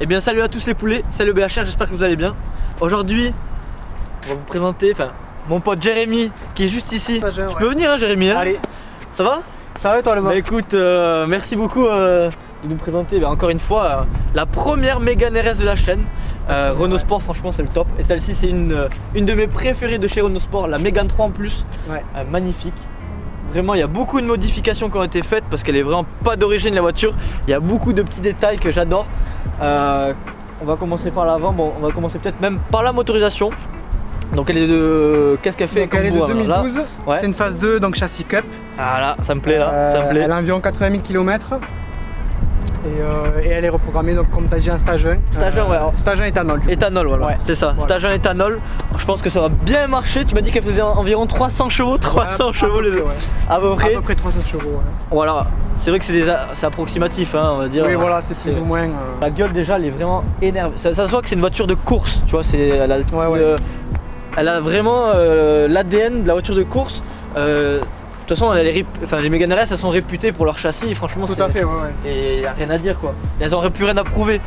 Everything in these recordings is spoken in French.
Eh bien salut à tous les poulets, c'est le BHR, j'espère que vous allez bien. Aujourd'hui, on va vous présenter mon pote Jérémy qui est juste ici. Tu peux venir hein, Jérémy hein. Allez. Ça va? Ça va toi le mec? Bah écoute, merci beaucoup de nous présenter encore une fois la première Mégane RS de la chaîne. Renault Sport, franchement c'est le top. Et celle-ci c'est une de mes préférées de chez Renault Sport, la Mégane 3 en plus. Magnifique. Vraiment il y a beaucoup de modifications qui ont été faites parce qu'elle est vraiment pas d'origine la voiture. Il y a beaucoup de petits détails que j'adore. On va commencer par l'avant, bon on va commencer peut-être même par la motorisation. Donc elle est de... Qu'est-ce qu'elle fait? Donc elle est de 2012, ouais. C'est une phase 2 donc châssis cup. Ah là, ça me plaît là, ça me plaît. Elle a environ 80 000 km et elle est reprogrammée donc comme tu as dit un stage 1. Stage 1 ouais. Stage 1 éthanol. Éthanol voilà, ouais. C'est ça, voilà. Stage 1 éthanol. Je pense que ça va bien marcher, tu m'as dit qu'elle faisait environ 300 chevaux, 300 chevaux les deux. Ouais. À peu près 300 chevaux ouais. Voilà, c'est vrai que c'est approximatif hein, on va dire. Oui voilà, c'est plus ou moins... La gueule déjà elle est vraiment énervée, ça se voit que c'est une voiture de course, tu vois, elle a vraiment l'ADN de la voiture de course. De toute façon, les Mégane RS elles sont réputées pour leur châssis, franchement. Tout à fait, ouais. Et y a rien à dire quoi. Elles n'auraient plus rien à prouver.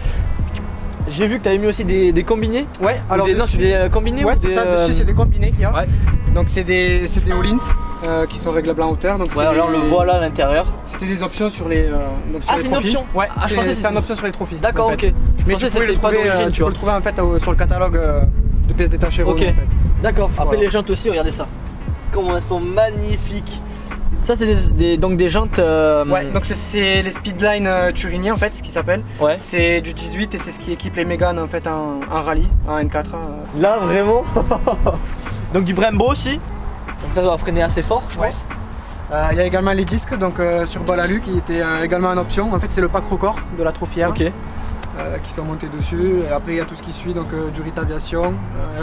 J'ai vu que tu avais mis aussi des combinés. Ouais, alors non, c'est des combinés. Ouais, c'est ça, dessus c'est des combinés qu'il y a. Ouais. Donc c'est des all-ins qui sont réglables en hauteur. Donc ouais, alors on le voit là à l'intérieur. C'était des options sur les c'est une option. Ouais, je pensais c'est une option sur les trophies. D'accord, en fait. ok. Mais tu peux le trouver en fait sur le catalogue de pièces détachées. Ok, en fait. D'accord. Après les jantes aussi, regardez ça. Comment elles sont magnifiques. Ça c'est donc des jantes... Ouais, donc c'est les Speedline Turini en fait, ce qui s'appelle. Ouais. C'est du 18 et c'est ce qui équipe les Mégane en fait en rallye, en N4. Là vraiment. Donc du Brembo aussi. Donc ça doit freiner assez fort je pense. Il y a également les disques donc sur Balalu qui était également en option. En fait c'est le pack record de la Trophière. Ok. Qui sont montés dessus. Et après il y a tout ce qui suit, donc du RIT Aviation,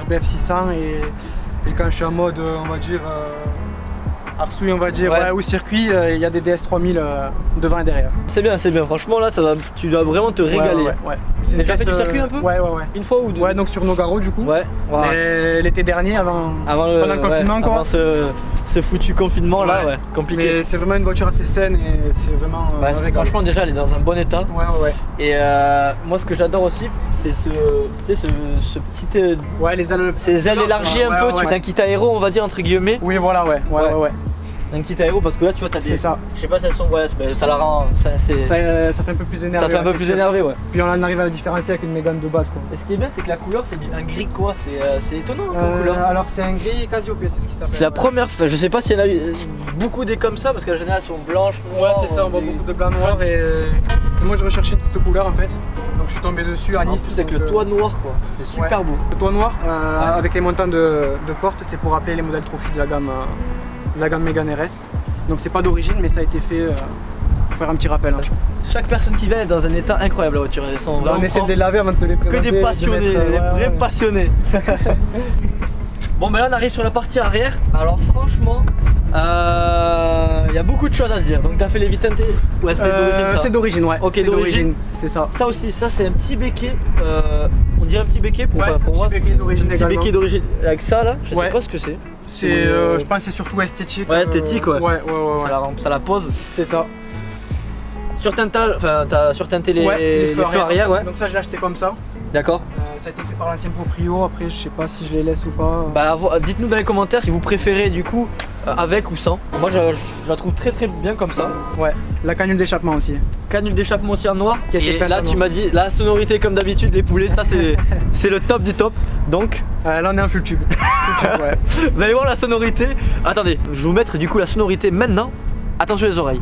RBF 600 et quand je suis en mode on va dire Arsouille on va dire, ou circuit, il y a des DS3000 devant et derrière. C'est bien, franchement là tu dois vraiment te régaler. Ouais. C'est déjà fait du circuit un peu? Ouais. Une fois ou deux? Ouais, donc sur Nogaro du coup. Ouais. L'été dernier pendant le confinement quoi. Avant ce foutu confinement là, compliqué. Mais c'est vraiment une voiture assez saine et c'est vraiment... franchement déjà elle est dans un bon état. Ouais. Et moi ce que j'adore aussi c'est ce petit... ces ailes élargies un peu, c'est un kit aéro on va dire entre guillemets. Oui voilà, ouais. Un petit aéro parce que là tu vois t'as des... C'est ça. Je sais pas si elles sont... ça la rend... Ça fait un peu plus énervé. Ça fait un peu plus énervé ouais. Puis on arrive à la différencier avec une Mégane de base quoi. Et ce qui est bien c'est que la couleur c'est un gris quoi, c'est étonnant comme couleur. Alors c'est un gris Cassiope, c'est ce qui s'appelle. C'est la première fois, je sais pas s'il y en a eu beaucoup des comme ça parce qu'en général elles sont blanches, noires. Ouais c'est ça, on voit beaucoup de blanc noir et moi je recherchais cette couleur en fait. Donc je suis tombé dessus à Nice. En plus avec le toit noir quoi, c'est super beau. Le toit noir avec les montants de porte, c'est pour rappeler les modèles trophy de la gamme Mégane RS. Donc c'est pas d'origine mais ça a été fait pour faire un petit rappel. Chaque personne qui vient est dans un état incroyable la voiture. Elles sont on essaie de les laver avant de te les présenter. Que des passionnés, des vrais passionnés. Bon ben là on arrive sur la partie arrière. Alors franchement il y a beaucoup de choses à dire. Donc tu as fait les Vitente. Ouais c'était d'origine ça. C'est d'origine ouais. Ok d'origine. C'est ça. Ça aussi, ça c'est un petit béquet. On dirait un petit béquet pour moi. Un petit béquet d'origine avec ça là, je sais pas ce que c'est. Je pense que c'est surtout esthétique. Ouais esthétique ouais. Ouais. Ça la pose. C'est ça. T'as surteinté les feux arrière ouais. Donc ça je l'ai acheté comme ça. D'accord. Ça a été fait par l'ancien proprio, après je sais pas si je les laisse ou pas. Bah dites-nous dans les commentaires si vous préférez du coup avec ou sans. Moi je la trouve très bien comme ça. Ouais, la canule d'échappement aussi. Canule d'échappement aussi en noir. Et là tu m'as dit la sonorité comme d'habitude les poulets ça c'est le top du top. Donc là on est en full tube. Ouais. Vous allez voir la sonorité. Attendez, je vais vous mettre du coup la sonorité maintenant. Attention les oreilles.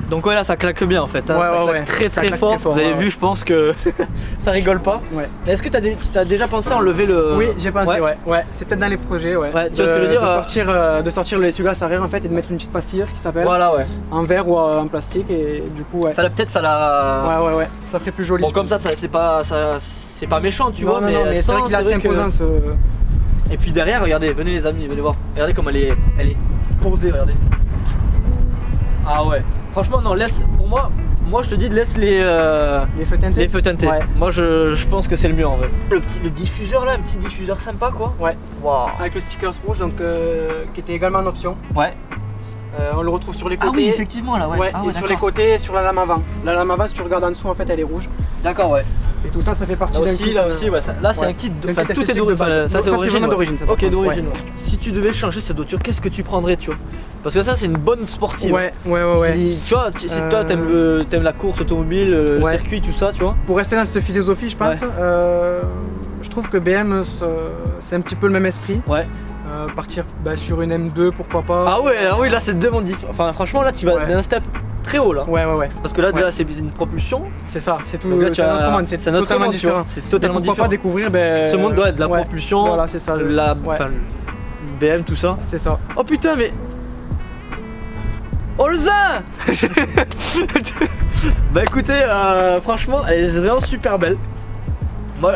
Donc ouais là ça claque bien en fait, hein. Ça claque très fort. Vous avez vu je pense que ça rigole pas. Ouais. Est-ce que tu as déjà pensé à enlever le... Oui j'ai pensé ouais. C'est peut-être dans les projets ouais. Tu vois ce que je veux dire de sortir le essuie-glace arrière en fait et de mettre une petite pastille ce qui s'appelle. Voilà ouais. En verre ou en plastique et du coup ouais. Ça la... Ouais. Ça ferait plus joli. Bon comme ça c'est pas méchant tu vois. Non, mais c'est vrai qu'il est assez imposant ce... Et puis derrière regardez, venez les amis, venez voir. Regardez comme elle est posée, regardez. Ah ouais. Franchement non laisse, pour moi moi je te dis de laisse les feux teintés. Les feux teintés. Ouais. Moi je pense que c'est le mieux en vrai. Le diffuseur là, un petit diffuseur sympa quoi. Ouais. Waouh. Avec le sticker rouge donc qui était également en option. Ouais. On le retrouve sur les côtés. Ah oui effectivement là ouais. Et sur les côtés, sur la lame avant. La lame avant si tu regardes en dessous en fait elle est rouge. D'accord ouais. Et tout ça fait partie d'un kit. Là aussi ouais. Là c'est un kit de. Enfin, tout est d'origine. Ça c'est vraiment d'origine. Ok d'origine. Si tu devais changer cette voiture, qu'est-ce que tu prendrais tu vois? Parce que ça c'est une bonne sportive. Ouais. Tu vois, si toi t'aimes la course automobile, le circuit, tout ça, tu vois. Pour rester dans cette philosophie, je pense, je trouve que BM c'est un petit peu le même esprit. Ouais. Partir sur une M2, pourquoi pas. Ah oui, là c'est deux mondes différents. Enfin franchement là tu vas d'un step très haut là. Ouais. Parce que là déjà c'est une propulsion. C'est ça, c'est tout. C'est un autre monde, c'est totalement différent. C'est totalement différent. Pourquoi pas découvrir ce monde doit être de la propulsion. Voilà, c'est ça. BM tout ça. C'est ça. Oh putain mais. Oh le zin. Bah écoutez, franchement elle est vraiment super belle. Moi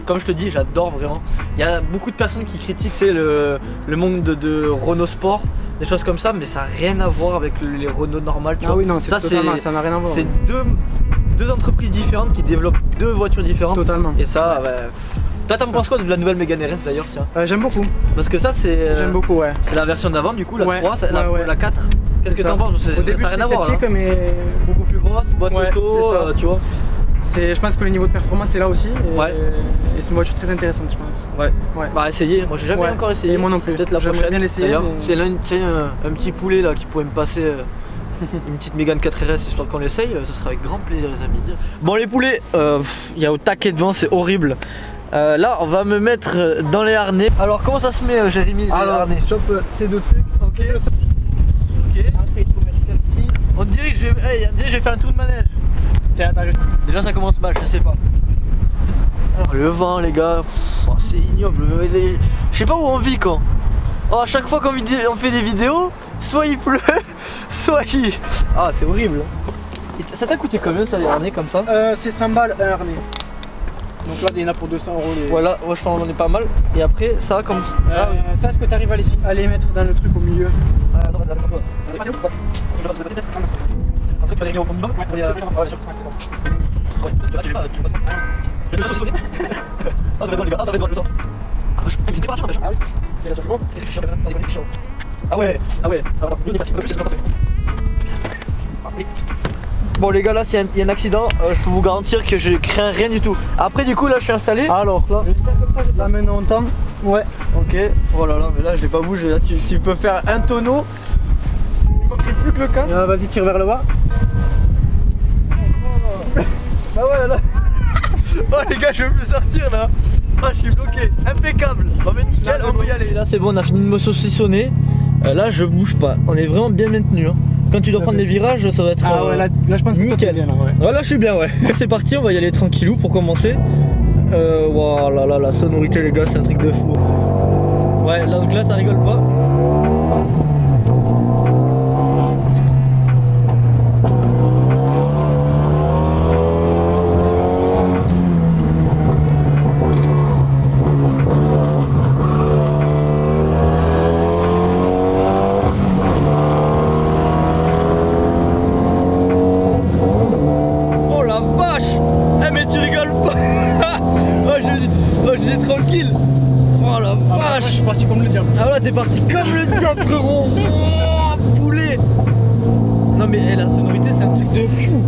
comme je te dis j'adore vraiment. Il y a beaucoup de personnes qui critiquent le monde de Renault Sport, des choses comme ça, mais ça n'a rien à voir avec les Renault normales. Ah oui non, ça n'a rien à voir. C'est deux entreprises différentes qui développent deux voitures différentes. Totalement. Et ça, toi t'en penses quoi de la nouvelle Mégane RS d'ailleurs tiens? J'aime beaucoup. Parce que ça c'est... J'aime beaucoup ouais. C'est la version d'avant du coup, la 3, la 4. Qu'est-ce que t'en penses? Au début ça n'a rien à voir là. Mais... beaucoup plus grosse, boîte auto, tu vois. Je pense que le niveau de performance est là aussi et c'est une voiture très intéressante je pense. Ouais. Bah essayer, moi j'ai jamais encore essayé. Et moi non plus. Peut-être la prochaine. Bien l'essayer. C'est un petit poulet là qui pourrait me passer une petite Mégane 4RS histoire qu'on l'essaye, ce sera avec grand plaisir les amis. Bon les poulets, il y a au taquet devant, c'est horrible. Là on va me mettre dans les harnais. Alors comment ça se met Jérémy les harnais? Je chope ces deux trucs. Ok. Après il faut mettre celle-ci. On dirait que je vais faire un tour de manège. Déjà ça commence mal, je sais pas. Alors, le vent les gars, c'est ignoble. Je sais pas où on vit quand. Oh, à chaque fois qu'on fait des vidéos, soit il pleut, soit il... Ah c'est horrible. Et ça t'a coûté combien ça les harnais comme ça? C'est 100 balles un harnais. Donc là il y en a pour 200 €. Voilà, moi je pense qu'on en est pas mal. Et après ça comme ça. Ça est-ce que tu arrives à les mettre dans le truc au milieu? Bon les gars là s'il y a un accident je peux vous garantir que je crains rien du tout. Après du coup là je suis installé. Alors là, là maintenant on tend. Ouais. Ok. Oh là là mais là je l'ai pas bougé. Là tu peux faire un tonneau. Il manquerait plus que le casque. Vas-y tire vers le bas. Bah ouais là. Oh les gars je veux plus sortir là. Ah je suis bloqué. Impeccable. Bon mais nickel on peut y aller. Là c'est bon on a fini de me saucissonner. Là je bouge pas. On est vraiment bien maintenu hein. Quand tu dois prendre les virages ça va être là je pense que nickel. Bien, là, ouais là je suis bien ouais. C'est parti on va y aller tranquillou pour commencer. Wow là la sonorité les gars c'est un truc de fou. Ouais là donc là ça rigole pas. Tranquille. Oh la vache. Je suis parti comme le diable. Ah là t'es parti comme le diable frérot. Oh poulet. Non mais la sonorité c'est un truc de fou.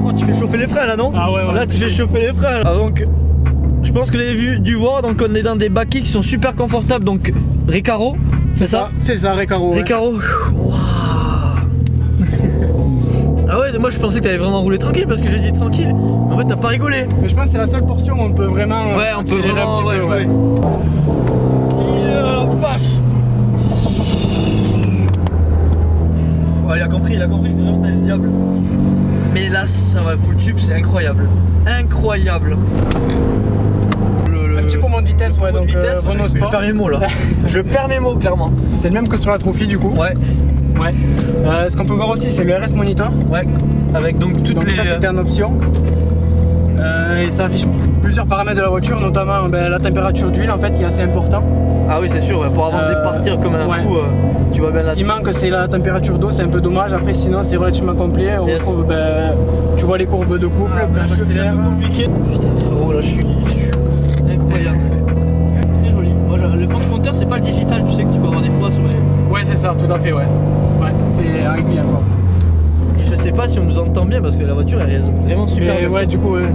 Oh tu fais chauffer les freins là non? Ah ouais là tu fais chauffer les freins là. Donc je pense que vous avez dû voir, donc on est dans des baquets qui sont super confortables, donc Recaro, c'est ça? C'est ça Recaro. Recaro. Wow. Ah ouais, moi je pensais que t'allais vraiment rouler tranquille parce que j'ai dit tranquille. Mais en fait t'as pas rigolé. Mais je pense que c'est la seule portion où on peut vraiment. Ouais, on peut vraiment un petit peu, jouer. Yeah, vache. Ouais, il a compris, vraiment t'as le diable. Mais là, ça va full tube, c'est incroyable. Incroyable. Un petit peu moins de vitesse, ouais, donc vitesse, je perds mes mots là. Je perds mes mots clairement. C'est le même que sur la Trophy du coup. Ouais. Ouais. Ce qu'on peut voir aussi c'est le RS Monitor. Ouais. Avec donc toutes les. Ça c'était en option. Et ça affiche plusieurs paramètres de la voiture, notamment la température d'huile en fait qui est assez important. Ah oui c'est sûr, pour avant de partir comme un fou, tu vois bien Ce là. qui manque, c'est la température d'eau, c'est un peu dommage. Après, sinon, c'est relativement complet. On retrouve, tu vois les courbes de couple, C'est un peu compliqué. Putain, frérot, là je suis incroyable. Très joli. Moi, le fond de compteur, c'est pas le digital, tu sais que tu peux avoir des fois sur les. Ouais, c'est ça, tout à fait, ouais. Ouais, c'est régulier encore. Et je sais pas si on nous entend bien parce que la voiture elle résonne vraiment super bien. Ouais, du coup, ouais.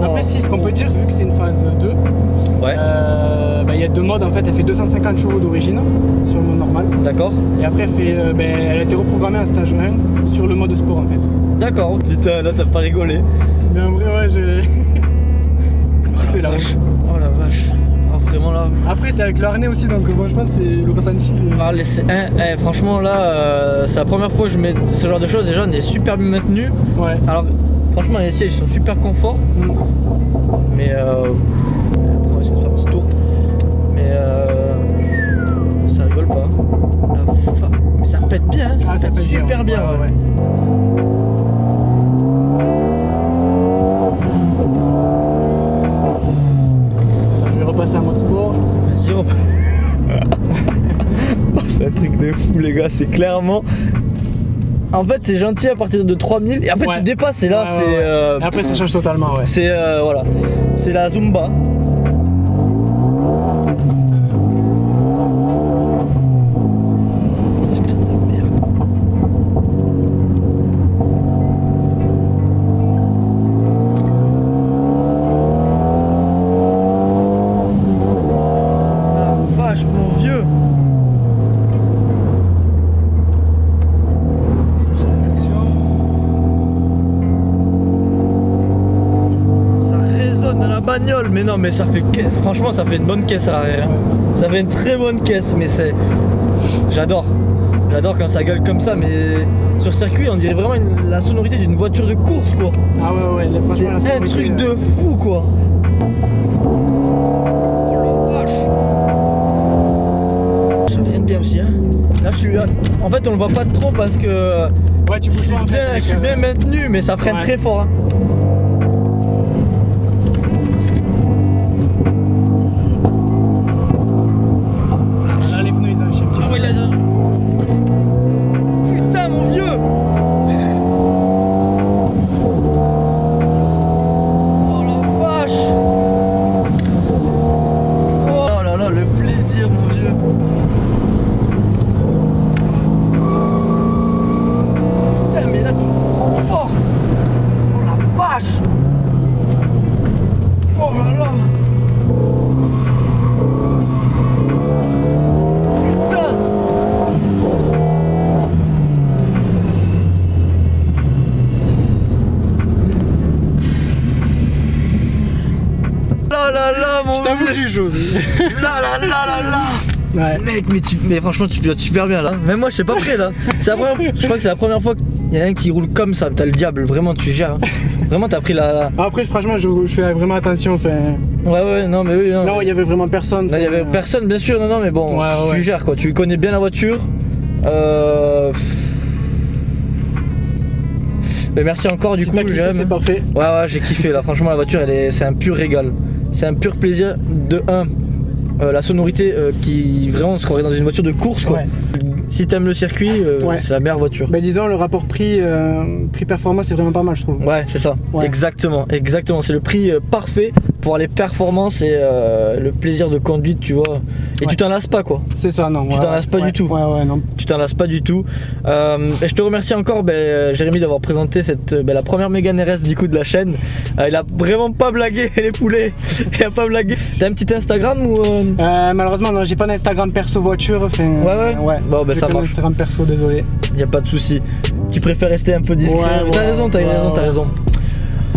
Après, si, ce qu'on peut dire, c'est vu que c'est une phase 2, Ouais. il y a deux modes en fait. Elle fait 250 chevaux d'origine sur le mode normal. D'accord. Et après, elle a été reprogrammée en stage 1 sur le mode sport en fait. D'accord. Putain, là t'as pas rigolé. Mais en vrai, ouais, j'ai. Oh la vache. Oh la vache. Ah, vraiment là. Après, t'es avec le harnais aussi, donc bon, je pense que c'est le ressenti. Ah, franchement là, c'est la première fois que je mets ce genre de choses. Déjà, on est super bien maintenu. Ouais. Alors, franchement, les sièges sont super confort. Mais après, on va essayer de faire un petit tour. Mais ça rigole pas. Mais ça pète bien, hein. Ça pète super bien. Ouais. Attends, je vais repasser en mode sport. Vas-y, oh, c'est un truc de fou, les gars. C'est clairement. En fait, c'est gentil à partir de 3000 et après tu dépasses et là c'est. Et après, ça change totalement, ouais. C'est voilà. C'est la Zumba. Putain de merde. Ah, vache, mon vieux. Bagnole, mais non, mais ça fait caisse. Franchement, ça fait une bonne caisse à l'arrière. Ça fait une très bonne caisse, mais c'est. J'adore. J'adore quand ça gueule comme ça, mais sur circuit, on dirait vraiment la sonorité d'une voiture de course, quoi. Ah ouais, c'est un truc de fou, quoi. Oh la vache. Ça freine bien aussi, hein. Là, je suis. En fait, on le voit pas trop parce que. Ouais, tu bouges pas. Je suis bien maintenu, mais ça freine très fort, hein. Putain, mon vieux. Oh la vache. Oh là là, le plaisir, mon vieux. Putain, mais là tu prends fort. Oh la vache. Oh là là. Là là, mon vieux. T'as voulu chose. Là. Ouais. Mec, mais franchement, tu pilotes super bien là. Même moi, je suis pas prêt là. Je crois que c'est la première fois qu'il y a un qui roule comme ça. T'as le diable, vraiment, tu gères. Vraiment, t'as pris la. Après, franchement, je fais vraiment attention. Enfin. Ouais, non, mais oui. Non, il y avait vraiment personne. Là, il y avait personne, bien sûr. Non, mais bon, tu gères quoi. Tu connais bien la voiture. Mais merci encore du coup. C'est parfait. Ouais, j'ai kiffé là. Franchement, la voiture, c'est un pur régal. C'est un pur plaisir de 1. La sonorité qui vraiment on se croirait dans une voiture de course quoi. Si t'aimes le circuit, c'est la meilleure voiture. Bah disons le rapport prix-performance c'est vraiment pas mal je trouve. Ouais c'est ça, exactement, c'est le prix parfait pour les performances et le plaisir de conduite tu vois. Et tu t'en lasses pas quoi. C'est ça non. Tu t'en lasses pas du tout. Non. Tu t'en lasses pas du tout. Et je te remercie encore Jérémy d'avoir présenté la première Mégane RS du coup de la chaîne. Il a vraiment pas blagué les poulets. Il a pas blagué. T'as un petit Instagram ou malheureusement non j'ai pas d'Instagram perso voiture. Ouais. Bon ça marche. Instagram perso désolé. Y a pas de souci. Tu préfères rester un peu discret. T'as raison.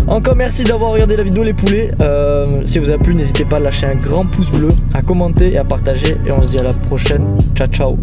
Encore merci d'avoir regardé la vidéo les poulets. Si vous a plu n'hésitez pas à lâcher un grand pouce bleu, à commenter et à partager. Et on se dit à la prochaine. Ciao.